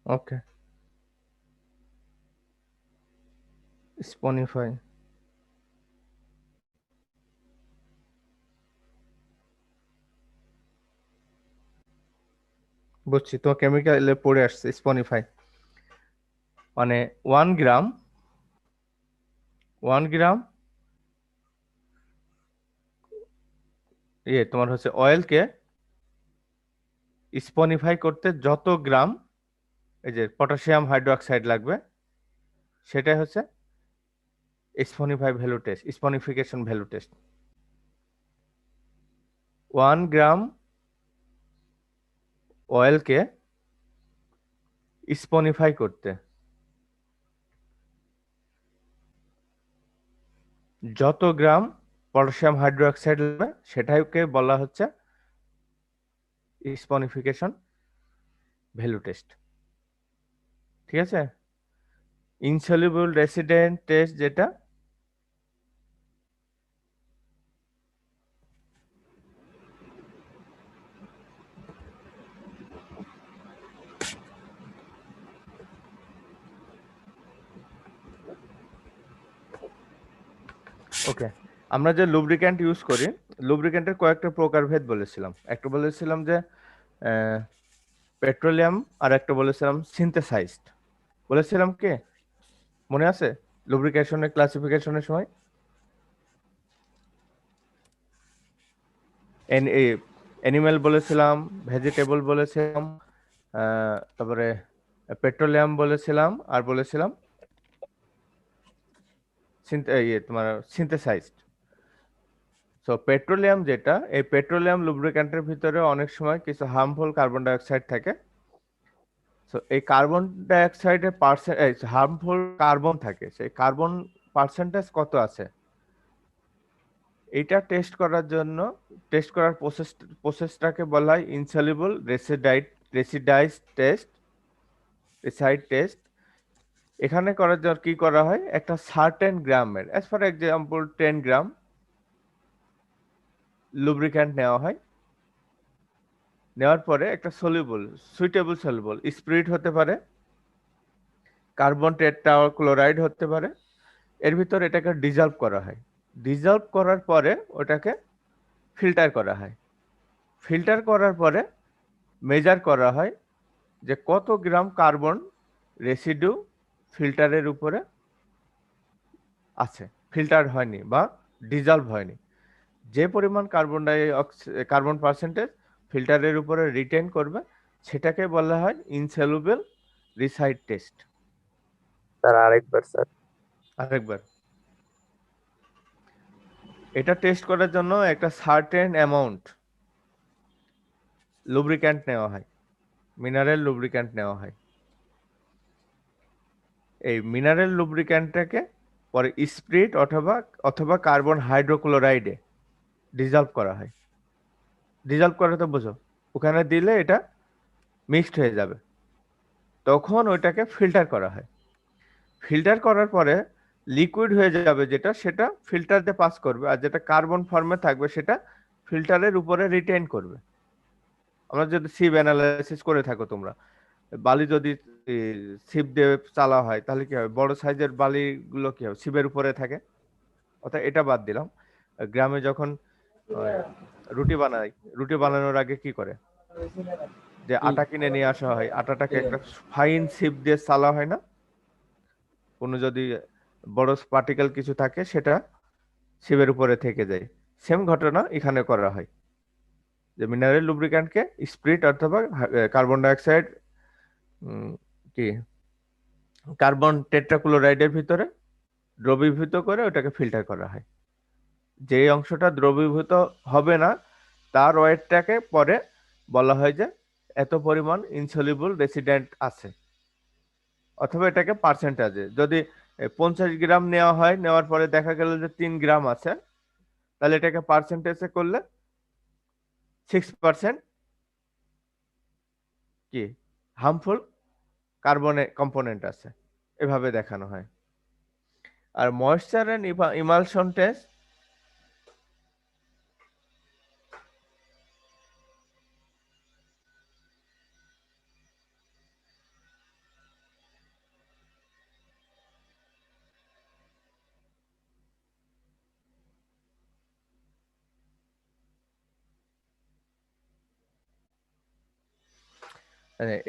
ওকে, স্পনিফাই। বুঝছি, তো কেমিক্যালে পড়ে আসছে স্পনিফাই মানে 1 গ্রাম তোমার হচ্ছে অয়েলকে স্পনিফাই করতে যত গ্রাম এই যে পটাশিয়াম হাইড্রোক্সাইড লাগবে সেটাই হচ্ছে স্পনিফাই value test, saponification value test. 1 gram অয়েলকে স্পনিফাই করতে যত গ্রাম পটাশিয়াম হাইড্রোক্সাইড লাগবে সেটাকে বলা হচ্ছে স্পনিফিকেশন ভ্যালু টেস্ট। ঠিক আছে, ইনসলিউবল রেসিডেন্ট টেস্ট যেটা ওকে, আমরা যে লুব্রিক্যান্ট ইউজ করি লুব্রিক্যান্টের কয়েকটা প্রকারভেদ বলেছিলাম। একটা বলেছিলাম যে পেট্রোলিয়াম, আর একটা বলেছিলাম সিনথেসাইজড। বলেছিলাম কি মনে আছে লুব্রিকেশনের ক্লাসিফিকেশনের সময়? অ্যানিমেল বলেছিলাম, ভেজিটেবল বলেছিলাম, তারপরে পেট্রোলিয়াম বলেছিলাম, আর বলেছিলাম তোমার সিনথেসাইজড। সো পেট্রোলিয়াম যেটা, এই পেট্রোলিয়াম লুব্রিক্যান্টের ভিতরে অনেক সময় কিছু হার্মফুল কার্বন ডাইঅক্সাইড থাকে। সো এই কার্বন ডাইঅক্সাইডের হার্মফুল কার্বন থাকে, সেই কার্বন পার্সেন্টেজ কত আছে এটা টেস্ট করার জন্য টেস্ট করার প্রসেসটাকে বলা হয় ইনসলিউবল রেসিডাইজ টেস্ট। এখানে করার জন্য কি করা হয়, একটা সার্টেন গ্রামের as for example 10 gram lubricant নেওয়া হয়। নেওয়ার পরে একটা সুইটেবল সলিউবল স্পিরিট হতে পারে, কার্বন টেট্রাক্লোরাইড হতে পারে, এর ভিতর এটাকে ডিজলভ করা হয়। ডিজলভ করার পরে ওটাকে ফিল্টার করা হয়। ফিল্টার করার পরে মেজার করা হয় যে কত গ্রাম কার্বন রেসিডিউ ফিল্টারের উপরে আছে, ফিল্টার হয়নি বা ডিজলভ হয়নি। যে পরিমাণ কার্বন পার্সেন্টেজ ফিল্টারের উপরে রিটেন করবে সেটাকে বলা হয় ইনসলিউবল রিসাইড টেস্ট।
স্যার আরেকবার
এটা টেস্ট করার জন্য একটা সার্টেন অ্যামাউন্ট লুব্রিক্যান্ট নেওয়া হয়, মিনারেল লুব্রিক্যান্ট নেওয়া হয়। এই মিনারেল লুব্রিক্যান্টটাকে পরে স্পিরিট অথবা কার্বন হাইড্রোক্লোরাইডে ডিজলভ করা হয়। ডিজলভ করা তো বোঝো, ওখানে দিলে এটা মিক্সড হয়ে যাবে, তখন ওইটাকে ফিল্টার করা হয়। ফিল্টার করার পরে লিকুইড হয়ে যাবে যেটা, সেটা ফিল্টার দিয়ে পাস করবে, আর যেটা কার্বন ফর্মে থাকবে সেটা ফিল্টারের উপরে রিটেইন করবে। আমরা যদি সিপ অ্যানালাইসিস করে থাকো তোমরা, বালি যদি সিপ দিয়ে চালা হয় তাহলে কি হবে, বড় সাইজের বালিগুলো কি হবে সিপের উপরে থাকে। অর্থাৎ এটা বাদ দিলাম, গ্রামে যখন রুটি বানানোর আগে কি করে, যে আটা কিনে নিয়ে আসা হয়, আটাটাকে একটা ফাইন সিপ দিয়ে চালা হয় না, কোনো যদি বড় পার্টিকেল কিছু থাকে সেটা সিপের উপরে থেকে যায়। সেম ঘটনা এখানে করা হয়, যে মিনারেল লুব্রিক্যান্টকে স্পিরিট অথবা কার্বন ডাইঅক্সাইড কি কার্বন টেট্রাক্লোরাইডের ভিতরে দ্রবীভূত করে ওটাকে ফিল্টার করা হয়। যে অংশটা দ্রবীভূত হবে না তার ওয়েটটাকে পরে বলা হয় যে এত পরিমাণ ইনসলিউবল রেসিডেন্ট আছে, অথবা এটাকে পার্সেন্টেজে, যদি 50 গ্রাম নেওয়া হয়, নেওয়ার পরে দেখা গেল যে 3 গ্রাম আছে, তাহলে এটাকে পার্সেন্টেজে করলে 6% কি হার্মফুল কার্বনে কম্পোনেন্ট আছে, এভাবে দেখানো হয়। আর ময়েশ্চার এন্ড ইমালশন টেস্ট,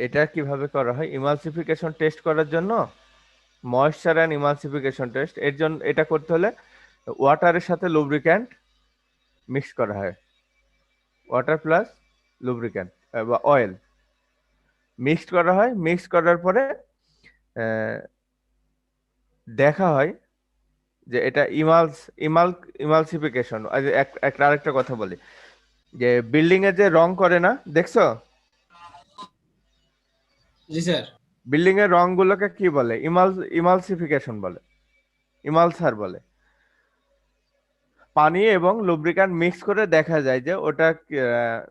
এটা কিভাবে করা হয়? ইমালসিফিকেশন টেস্ট করার জন্য ময়েশ্চার এন্ড ইমালসিফিকেশন টেস্ট, এর জন্য এটা করতে হলে ওয়াটারের সাথে লুব্রিক্যান্ট মিক্স করা হয়, ওয়াটার প্লাস লুব্রিক্যান্ট বা অয়েল মিক্সড করা হয়। মিক্স করার পরে দেখা হয় যে এটা ইমালসিফিকেশন। একটা আরেকটা কথা বলি, যে বিল্ডিং এ যে রং করে না, দেখছো
জি স্যার।
বিল্ডিং এর রং গুলোকে কি বলে? ইমালসিফিকেশন বলে, ইমালসার বলে। পানি এবং লুব্রিক্যান্ট মিক্স করে দেখা যায় যে ওটা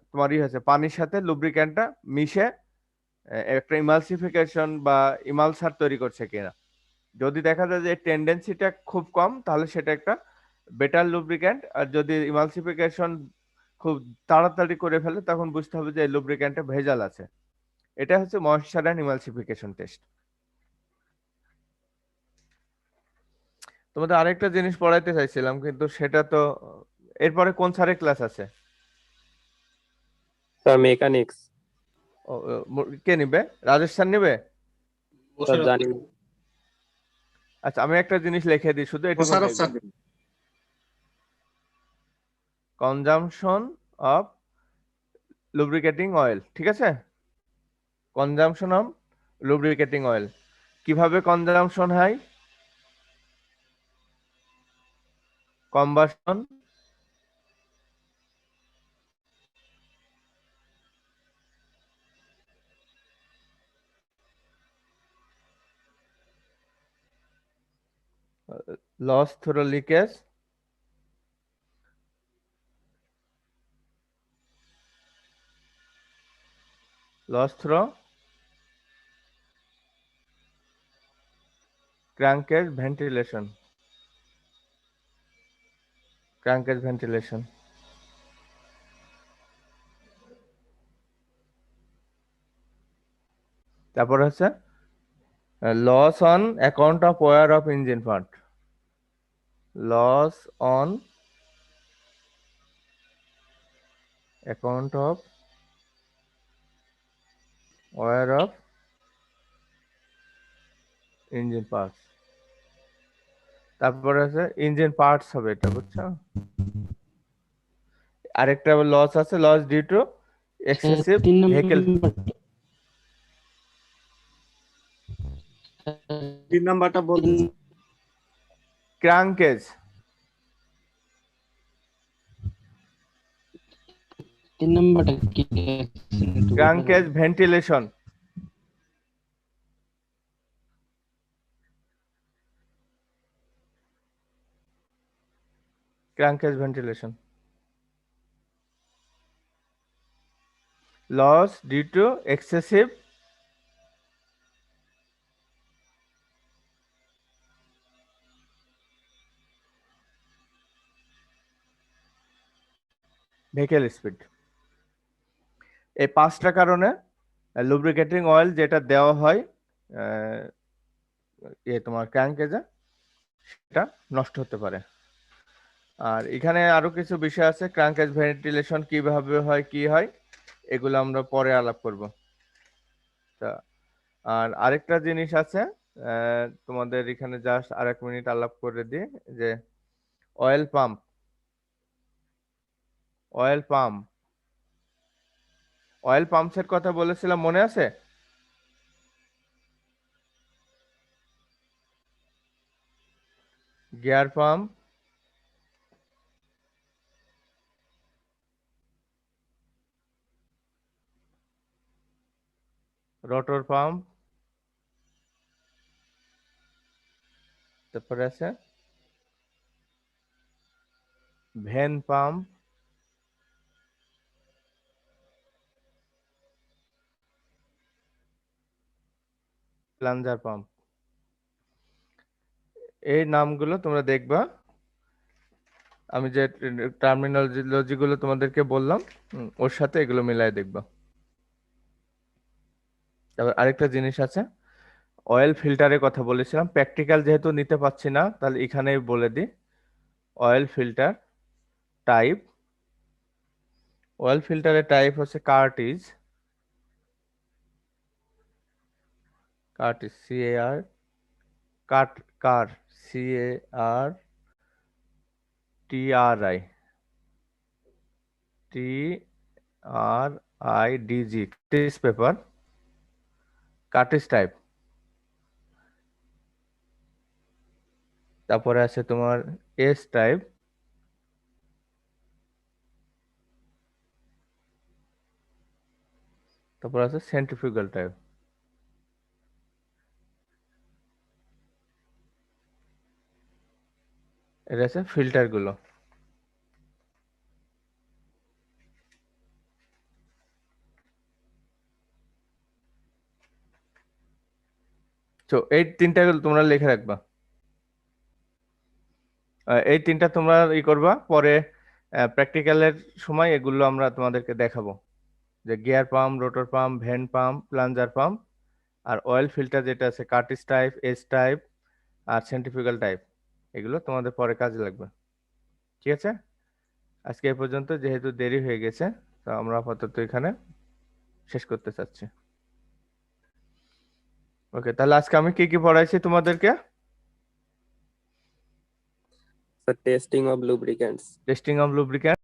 তোমারই হয়েছে পানির সাথে লুব্রিক্যান্টটা মিশে একটা ইমালসিফিকেশন বা ইমালসার তৈরি করছে কিনা। যদি দেখা যায় যে টেন্ডেন্সিটা খুব কম, তাহলে সেটা একটা বেটার লুব্রিক্যান্ট। আর যদি ইমালসিফিকেশন খুব তাড়াতাড়ি করে ফেলে, তখন বুঝতে হবে যে লুব্রিক্যান্টে ভেজাল আছে। এটা হচ্ছে ময়েশ্চার এন্ড ইমালসিফিকেশন টেস্ট। তোমাদের আরেকটা জিনিস পড়াইতে চাইছিলাম, কিন্তু সেটা তো এরপরে কোন স্যারের ক্লাস আছে?
Sir mechanics.
কে নিবে? রাজেশ স্যার নিবে?
স্যার জানি না।
আচ্ছা, আমি একটা জিনিস লিখে দিই, শুধু এটা কনজাম্পশন অফ লুব্রিকেটিং অয়েল, ঠিক আছে? কনজাম্পশন অফ লুব্রিকেটিং অয়েল কিভাবে কনজাম্পশন হয়? Combustion, loss through leakage, loss through crankcase ventilation, crankcase ventilation. তারপর হচ্ছে loss on account of wear of engine part, loss on account of wear of engine parts. তারপরে আছে engine parts হবে, এটা বুঝছো? আরেকটা লস আছে, loss due to excessive vehicle.
3 নাম্বারটা বলুন।
Crankcase, crankcase ventilation, crankcase ventilation. Loss due to excessive vehicle speed. এই 5টা কারণে লুব্রিকেটিং অয়েল যেটা দেওয়া হয় তোমার ক্র্যাঙ্কেজে, সেটা নষ্ট হতে পারে। আর এখানে আরো কিছু বিষয় আছে, ক্র্যাঙ্কেজ ভেন্টিলেশন কিভাবে হয়, কি হয়, এগুলো আমরা পরে আলাপ করব। তা আর আরেকটা জিনিস আছে, তোমাদের এখানে জাস্ট আরেক মিনিট আলাপ করে দিই, যে oil pump, oil pump, oil পাম্পসের কথা বলেছিলাম, মনে আছে? গিয়ার পাম্প, রোটর পাম্প, তারপরে আছে ভেন পাম্প, প্লাঞ্জার পাম্প। এই নামগুলো তোমরা দেখবা, আমি যে টার্মিনোলজি গুলো তোমাদেরকে বললাম ওর সাথে এগুলো মিলাই দেখবা। তারপর আরেকটা জিনিস আছে, অয়েল ফিল্টারের কথা বলেছিলাম, প্র্যাকটিক্যাল যেহেতু নিতে পাচ্ছি না তাহলে এখানেই বলে দিই। অয়েল ফিল্টার টাইপ, অয়েল ফিল্টারের টাইপ হচ্ছে cartridge, cartridge CAR, car TRIDG, cartridge paper, cartridge type. তারপরে আছে তোমার এস টাইপ, তারপর আছে সেন্ট্রিফিউগাল টাইপ। এটা আছে ফিল্টার গুলো। তো এই তিনটা তোমরা লিখে রাখবা। এই তিনটা তোমরা করবা, পরে প্র্যাকটিক্যালের সময় এগুলো আমরা তোমাদেরকে দেখাবো, যে gear pump, rotor pump, vent pump, plunger pump, আর অয়েল ফিল্টার যেটা আছে কার্টিজ টাইপ, এস টাইপ আর সেন্ট্রিফিউগাল টাইপ, এগুলো তোমাদের পরে কাজে লাগবে। ঠিক আছে, আজকে এই পর্যন্ত, যেহেতু দেরি হয়ে গেছে তো আমরা আপাতত এখানে শেষ করতে চাচ্ছি। ওকে, তাহলে আজকে আমি কি কি পড়াইছি তোমাদেরকে?
Sir testing of lubricants.
Testing of lubricant,